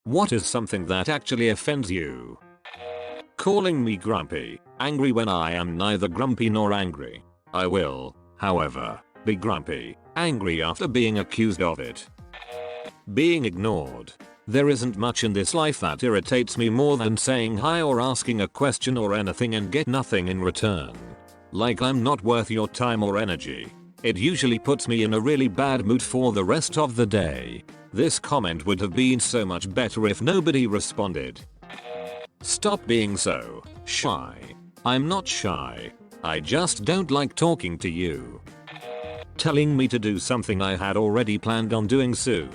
What is something that actually offends you? Calling me grumpy, angry when I am neither grumpy nor angry. I will, however, be grumpy, angry after being accused of it. Being ignored. There isn't much in this life that irritates me more than saying hi or asking a question or anything and get nothing in return. Like I'm not worth your time or energy. It usually puts me in a really bad mood for the rest of the day. This comment would have been so much better if nobody responded. Stop being so shy. I'm not shy. I just don't like talking to you. Telling me to do something I had already planned on doing soon.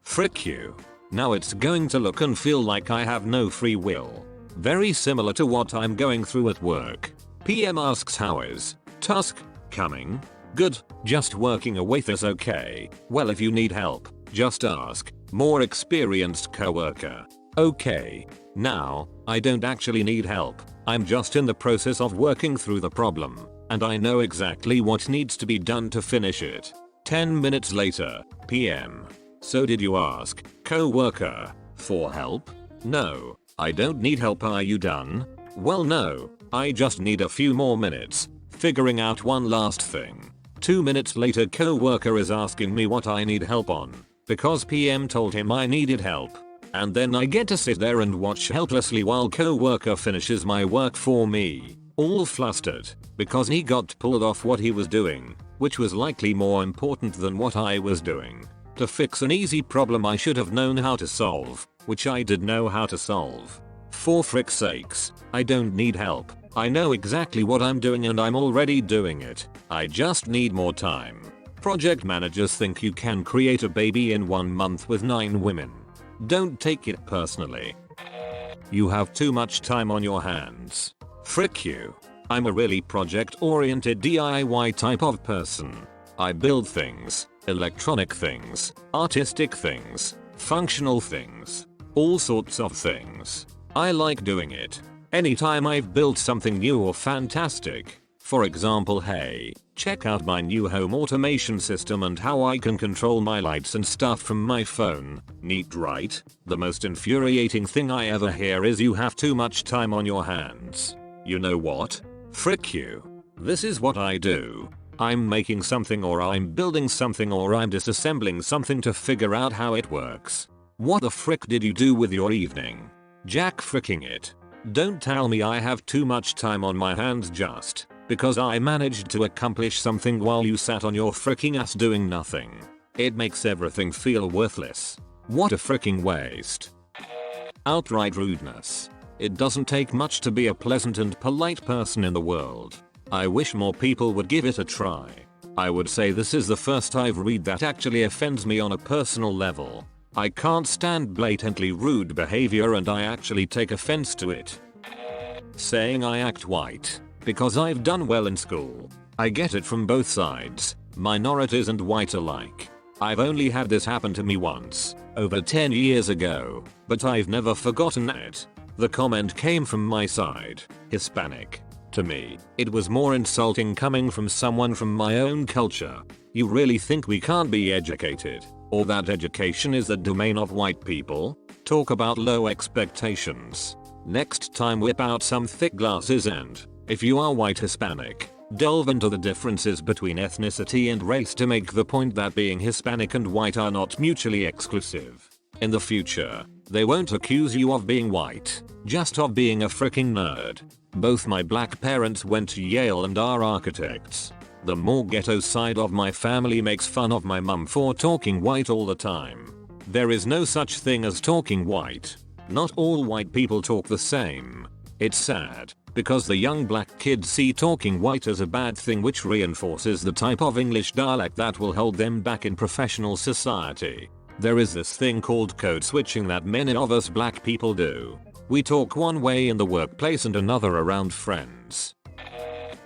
Frick you. Now it's going to look and feel like I have no free will. Very similar to what I'm going through at work. PM asks how is task coming? Good, just working away is okay. Well if you need help, just ask. More experienced coworker. Okay. Now, I don't actually need help. I'm just in the process of working through the problem, and I know exactly what needs to be done to finish it. 10 minutes later, PM. So did you ask, coworker, for help? No, I don't need help. Are you done? Well no, I just need a few more minutes, figuring out one last thing. 2 minutes later coworker is asking me what I need help on, because PM told him I needed help. And then I get to sit there and watch helplessly while coworker finishes my work for me, all flustered, because he got pulled off what he was doing, which was likely more important than what I was doing. To fix an easy problem I should have known how to solve, which I did know how to solve. For frick's sakes, I don't need help. I know exactly what I'm doing and I'm already doing it. I just need more time. Project managers think you can create a baby in 1 month with 9 women. Don't take it personally. You have too much time on your hands. Frick you. I'm a really project-oriented DIY type of person. I build things, electronic things, artistic things, functional things, all sorts of things. I like doing it. Anytime I've built something new or fantastic. For example, hey, check out my new home automation system and how I can control my lights and stuff from my phone. Neat, right? The most infuriating thing I ever hear is you have too much time on your hands. You know what? Frick you. This is what I do. I'm making something or I'm building something or I'm disassembling something to figure out how it works. What the frick did you do with your evening? Jack fricking it. Don't tell me I have too much time on my hands just because I managed to accomplish something while you sat on your fricking ass doing nothing. It makes everything feel worthless. What a fricking waste. Outright rudeness. It doesn't take much to be a pleasant and polite person in the world. I wish more people would give it a try. I would say this is the first I've read that actually offends me on a personal level. I can't stand blatantly rude behavior and I actually take offense to it. Saying I act white because I've done well in school. I get it from both sides, minorities and white alike. I've only had this happen to me once, over 10 years ago, but I've never forgotten it. The comment came from my side, Hispanic. To me, it was more insulting coming from someone from my own culture. You really think we can't be educated? Or that education is the domain of white people? Talk about low expectations. Next time whip out some thick glasses and, if you are white Hispanic, delve into the differences between ethnicity and race to make the point that being Hispanic and white are not mutually exclusive. In the future, they won't accuse you of being white, just of being a freaking nerd. Both my black parents went to Yale and are architects. The more ghetto side of my family makes fun of my mum for talking white all the time. There is no such thing as talking white. Not all white people talk the same. It's sad, because the young black kids see talking white as a bad thing, which reinforces the type of English dialect that will hold them back in professional society. There is this thing called code switching that many of us black people do. We talk one way in the workplace and another around friends.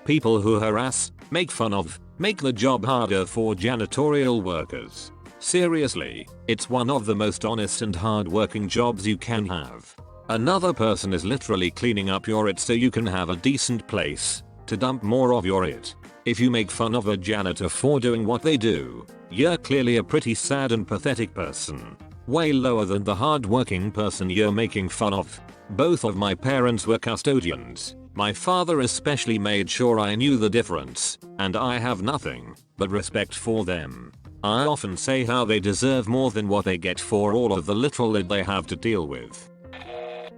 People who harass, make fun of, make the job harder for janitorial workers. Seriously, it's one of the most honest and hard-working jobs you can have. Another person is literally cleaning up your it so you can have a decent place to dump more of your it. If you make fun of a janitor for doing what they do, you're clearly a pretty sad and pathetic person. Way lower than the hard-working person you're making fun of. Both of my parents were custodians. My father especially made sure I knew the difference, and I have nothing but respect for them. I often say how they deserve more than what they get for all of the little that they have to deal with.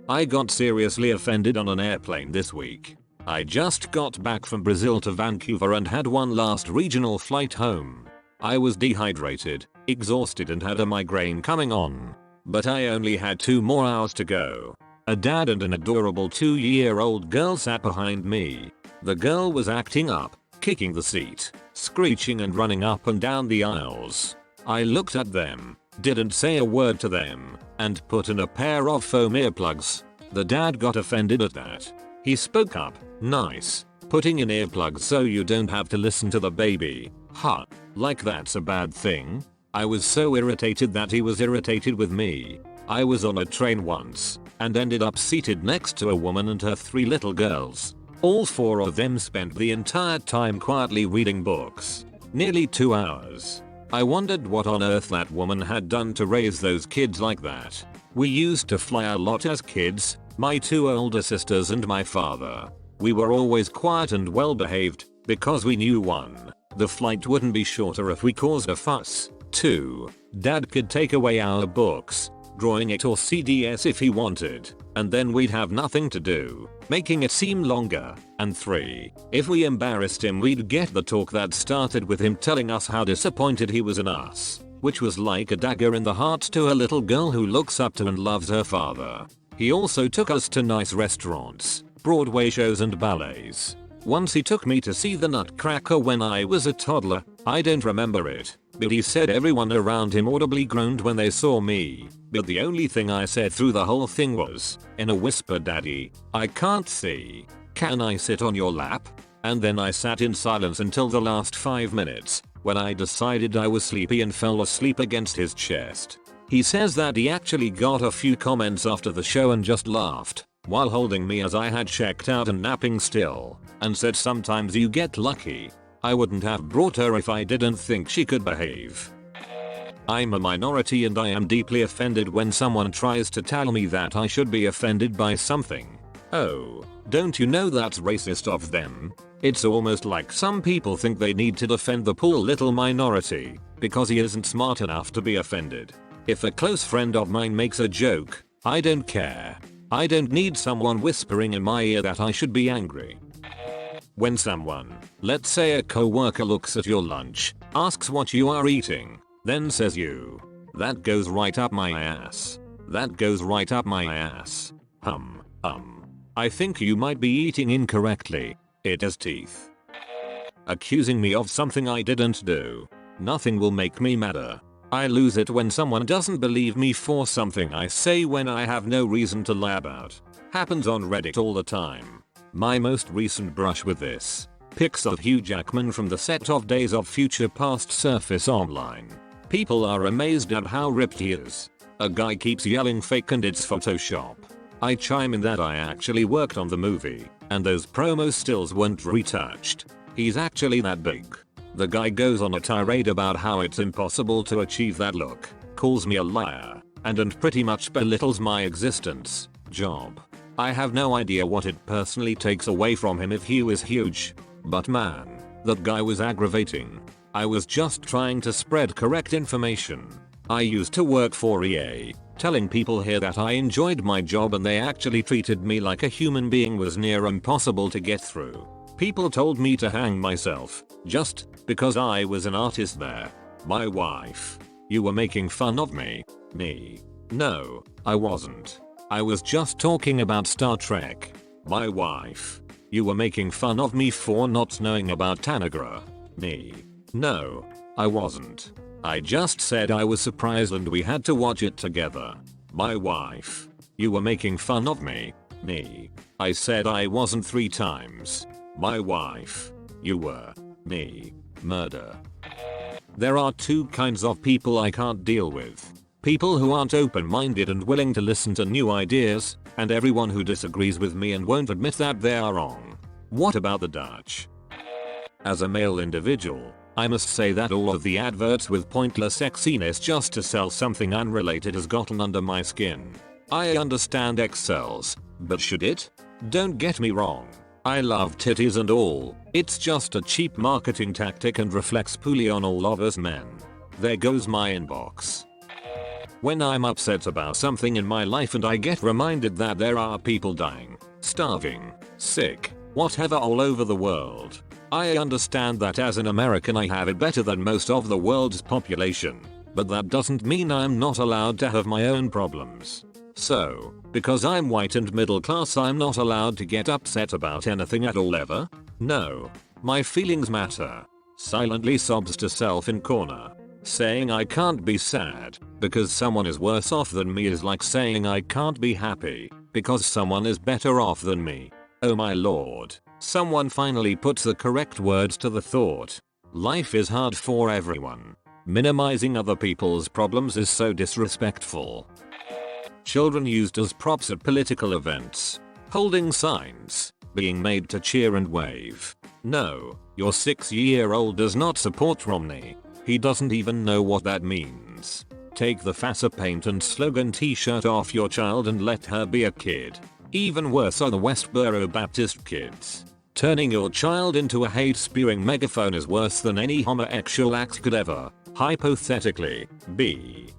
I got seriously offended on an airplane this week. I just got back from Brazil to Vancouver and had one last regional flight home. I was dehydrated, exhausted and had a migraine coming on. But I only had 2 more hours to go. A dad and an adorable 2-year-old girl sat behind me. The girl was acting up, kicking the seat, screeching and running up and down the aisles. I looked at them, didn't say a word to them, and put in a pair of foam earplugs. The dad got offended at that. He spoke up, "Nice, putting in earplugs so you don't have to listen to the baby. Huh, like that's a bad thing?" I was so irritated that he was irritated with me. I was on a train once and ended up seated next to a woman and her 3 little girls. All 4 of them spent the entire time quietly reading books. Nearly 2 hours. I wondered what on earth that woman had done to raise those kids like that. We used to fly a lot as kids, my 2 older sisters and my father. We were always quiet and well behaved because we knew 1, the flight wouldn't be shorter if we caused a fuss. 2, Dad could take away our books, drawing it or CDs if he wanted, and then we'd have nothing to do, making it seem longer. And 3, if we embarrassed him we'd get the talk that started with him telling us how disappointed he was in us, which was like a dagger in the heart to a little girl who looks up to and loves her father. He also took us to nice restaurants, Broadway shows and ballets. Once he took me to see the Nutcracker when I was a toddler. I don't remember it, but he said everyone around him audibly groaned when they saw me. But the only thing I said through the whole thing was, in a whisper, "Daddy, I can't see. Can I sit on your lap?" And then I sat in silence until the last 5 minutes, when I decided I was sleepy and fell asleep against his chest. He says that he actually got a few comments after the show and just laughed, while holding me as I had checked out and napping still, and said sometimes you get lucky. I wouldn't have brought her if I didn't think she could behave. I'm a minority and I am deeply offended when someone tries to tell me that I should be offended by something. Oh, don't you know that's racist of them? It's almost like some people think they need to defend the poor little minority because he isn't smart enough to be offended. If a close friend of mine makes a joke, I don't care. I don't need someone whispering in my ear that I should be angry. When someone, let's say a coworker, looks at your lunch, asks what you are eating, then says you. That goes right up my ass. That goes right up my ass. I think you might be eating incorrectly. It has teeth. Accusing me of something I didn't do. Nothing will make me madder. I lose it when someone doesn't believe me for something I say when I have no reason to lie about. Happens on Reddit all the time. My most recent brush with this. Pics of Hugh Jackman from the set of Days of Future Past surface online. People are amazed at how ripped he is. A guy keeps yelling fake and it's Photoshop. I chime in that I actually worked on the movie, and those promo stills weren't retouched. He's actually that big. The guy goes on a tirade about how it's impossible to achieve that look, calls me a liar, and pretty much belittles my existence, job. I have no idea what it personally takes away from him if he was huge. But man, that guy was aggravating. I was just trying to spread correct information. I used to work for EA, telling people here that I enjoyed my job and they actually treated me like a human being was near impossible to get through. People told me to hang myself, just because I was an artist there. My wife. You were making fun of me. Me. No, I wasn't. I was just talking about Star Trek. My wife. You were making fun of me for not knowing about Tanagra. Me. No, I wasn't. I just said I was surprised and we had to watch it together. My wife. You were making fun of me. Me. I said I wasn't 3 times. My wife. You were. Me. Murder. There are 2 kinds of people I can't deal with. People who aren't open-minded and willing to listen to new ideas, and everyone who disagrees with me and won't admit that they are wrong. What about the Dutch? As a male individual, I must say that all of the adverts with pointless sexiness just to sell something unrelated has gotten under my skin. I understand X-sells, but should it? Don't get me wrong. I love titties and all, it's just a cheap marketing tactic and reflects poorly on all of us men. There goes my inbox. When I'm upset about something in my life and I get reminded that there are people dying, starving, sick, whatever all over the world, I understand that as an American I have it better than most of the world's population, but that doesn't mean I'm not allowed to have my own problems. So, because I'm white and middle class I'm not allowed to get upset about anything at all ever? No. My feelings matter. Silently sobs to self in corner. Saying I can't be sad because someone is worse off than me is like saying I can't be happy because someone is better off than me. Oh my lord. Someone finally puts the correct words to the thought. Life is hard for everyone. Minimizing other people's problems is so disrespectful. Children used as props at political events. Holding signs. Being made to cheer and wave. No, your 6-year-old does not support Romney. He doesn't even know what that means. Take the FASA paint and slogan t-shirt off your child and let her be a kid. Even worse are the Westboro Baptist kids. Turning your child into a hate-spewing megaphone is worse than any homosexual act could ever, hypothetically, be.